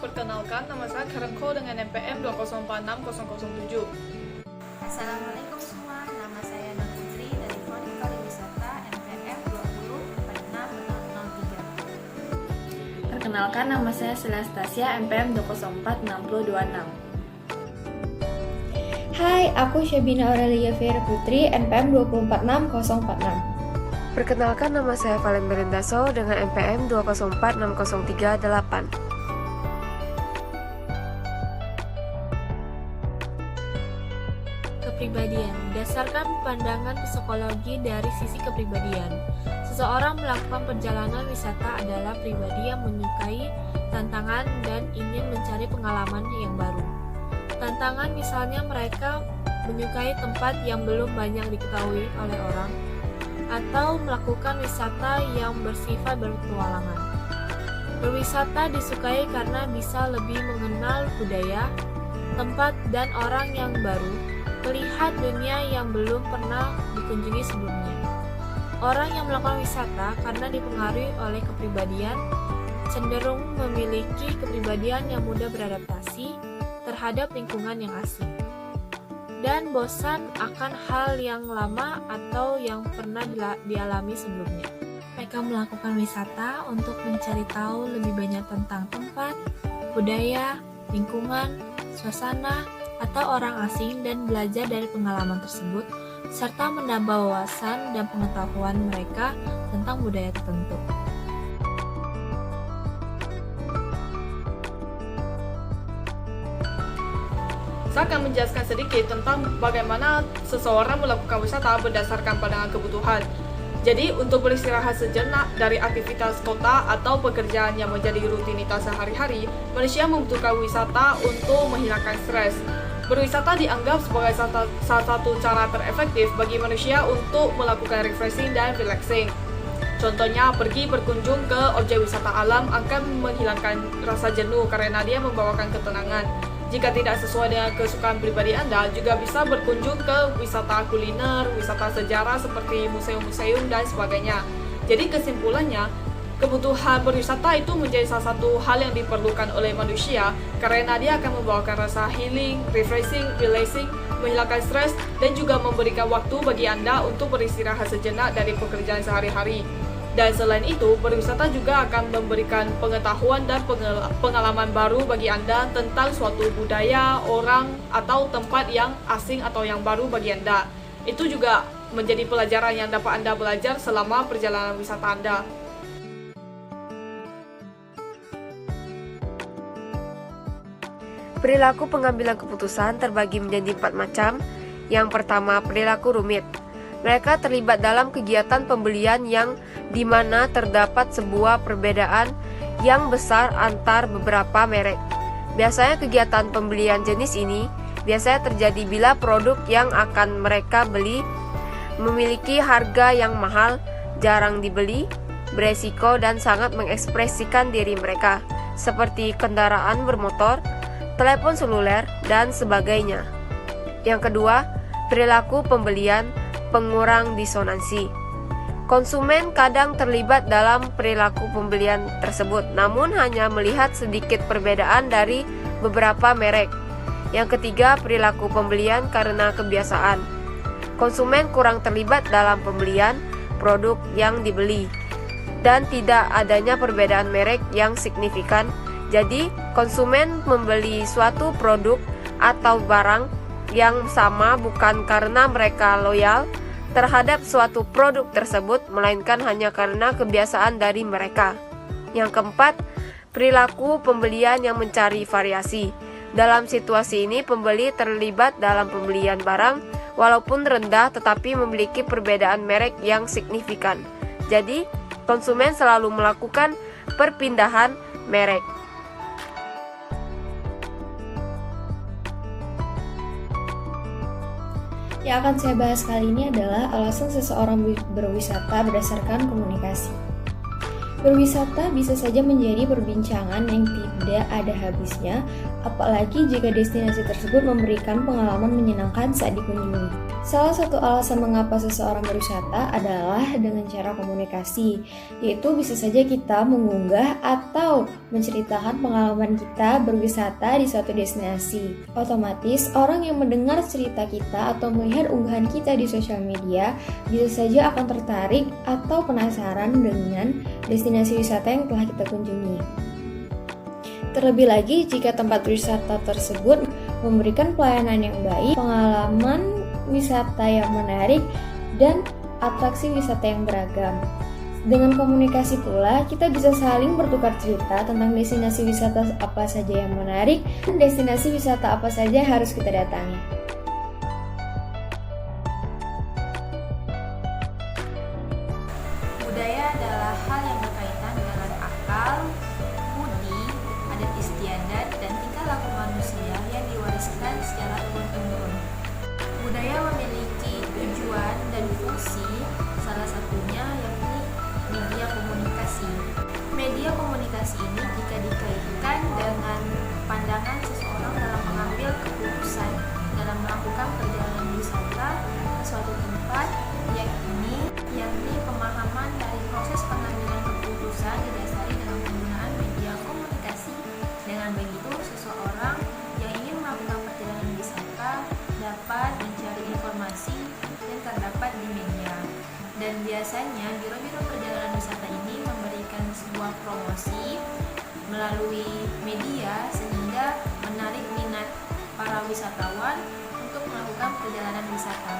Perkenalkan, nama saya Karenko dengan NPM 2046007. Assalamualaikum semua, nama saya Nur Putri dari Prodi Pariwisata NPM 2046003. Perkenalkan, nama saya Selastasia NPM 2046026. Hai, aku Syabina Aurelia Vera Putri NPM 2046046. Perkenalkan, nama saya Valen Berendaso dengan NPM 2046038. Kepribadian. Berdasarkan pandangan psikologi dari sisi kepribadian, seseorang melakukan perjalanan wisata adalah pribadi yang menyukai tantangan dan ingin mencari pengalaman yang baru. Tantangan misalnya mereka menyukai tempat yang belum banyak diketahui oleh orang, atau melakukan wisata yang bersifat berpetualangan. Berwisata disukai karena bisa lebih mengenal budaya, tempat, dan orang yang baru, melihat dunia yang belum pernah dikunjungi sebelumnya. Orang yang melakukan wisata karena dipengaruhi oleh kepribadian cenderung memiliki kepribadian yang mudah beradaptasi terhadap lingkungan yang asing dan bosan akan hal yang lama atau yang pernah dialami sebelumnya. Mereka melakukan wisata untuk mencari tahu lebih banyak tentang tempat, budaya, lingkungan, suasana, atau orang asing dan belajar dari pengalaman tersebut, serta menambah wawasan dan pengetahuan mereka tentang budaya tertentu. Saya akan menjelaskan sedikit tentang bagaimana seseorang melakukan wisata berdasarkan pandangan kebutuhan. Jadi, untuk beristirahat sejenak dari aktivitas kota atau pekerjaan yang menjadi rutinitas sehari-hari, manusia membutuhkan wisata untuk menghilangkan stres. Berwisata dianggap sebagai salah satu cara terefektif bagi manusia untuk melakukan refreshing dan relaxing. Contohnya, pergi berkunjung ke objek wisata alam akan menghilangkan rasa jenuh karena dia membawakan ketenangan. Jika tidak sesuai dengan kesukaan pribadi Anda, juga bisa berkunjung ke wisata kuliner, wisata sejarah seperti museum-museum, dan sebagainya. Jadi kesimpulannya, kebutuhan berwisata itu menjadi salah satu hal yang diperlukan oleh manusia karena dia akan membawakan rasa healing, refreshing, relaxing, menghilangkan stres, dan juga memberikan waktu bagi Anda untuk beristirahat sejenak dari pekerjaan sehari-hari. Dan selain itu, berwisata juga akan memberikan pengetahuan dan pengalaman baru bagi Anda tentang suatu budaya, orang, atau tempat yang asing atau yang baru bagi Anda. Itu juga menjadi pelajaran yang dapat Anda belajar selama perjalanan wisata Anda. Perilaku pengambilan keputusan terbagi menjadi 4 macam. Yang pertama, perilaku rumit. Mereka terlibat dalam kegiatan pembelian yang dimana terdapat sebuah perbedaan yang besar antar beberapa merek. Biasanya kegiatan pembelian jenis ini biasanya terjadi bila produk yang akan mereka beli memiliki harga yang mahal, jarang dibeli, beresiko, dan sangat mengekspresikan diri mereka, seperti kendaraan bermotor, telepon seluler, dan sebagainya. Yang kedua, perilaku pembelian pengurang disonansi. Konsumen kadang terlibat dalam perilaku pembelian tersebut, namun hanya melihat sedikit perbedaan dari beberapa merek. Yang ketiga, perilaku pembelian karena kebiasaan. Konsumen kurang terlibat dalam pembelian produk yang dibeli, dan tidak adanya perbedaan merek yang signifikan. Jadi, konsumen membeli suatu produk atau barang yang sama bukan karena mereka loyal terhadap suatu produk tersebut, melainkan hanya karena kebiasaan dari mereka. Yang keempat, perilaku pembelian yang mencari variasi. Dalam situasi ini, pembeli terlibat dalam pembelian barang walaupun rendah tetapi memiliki perbedaan merek yang signifikan. Jadi, konsumen selalu melakukan perpindahan merek. Yang akan saya bahas kali ini adalah alasan seseorang berwisata berdasarkan komunikasi. Berwisata bisa saja menjadi perbincangan yang tidak ada habisnya, apalagi jika destinasi tersebut memberikan pengalaman menyenangkan saat dikunjungi. Salah satu alasan mengapa seseorang berwisata adalah dengan cara komunikasi, yaitu bisa saja kita mengunggah atau menceritakan pengalaman kita berwisata di suatu destinasi. Otomatis, orang yang mendengar cerita kita atau melihat unggahan kita di sosial media bisa saja akan tertarik atau penasaran dengan destinasi wisata yang telah kita kunjungi. Terlebih lagi jika tempat wisata tersebut memberikan pelayanan yang baik, pengalaman wisata yang menarik, dan atraksi wisata yang beragam. Dengan komunikasi pula, kita bisa saling bertukar cerita tentang destinasi wisata apa saja yang menarik dan destinasi wisata apa saja yang harus kita datangi. Budaya adalah hal yang berkaitan dengan akal, budi, adat istiadat, dan tingkah laku manusia yang diwariskan secara turun-temurun. Budaya memiliki tujuan dan fungsi, salah satunya yakni media komunikasi. Media komunikasi ini jika dikaitkan dengan pandangan seseorang dalam mengambil keputusan dalam melakukan perjalanan wisata ke suatu tempat, yakni pemahaman dari proses pengambilan keputusan didasari dengan penggunaan media komunikasi. Dengan begitu, seseorang yang ingin melakukan perjalanan wisata dapat mencari informasi yang terdapat di media. Dan biasanya biro-biro perjalanan wisata ini memberikan sebuah promosi melalui media sehingga menarik minat para wisatawan untuk melakukan perjalanan wisata.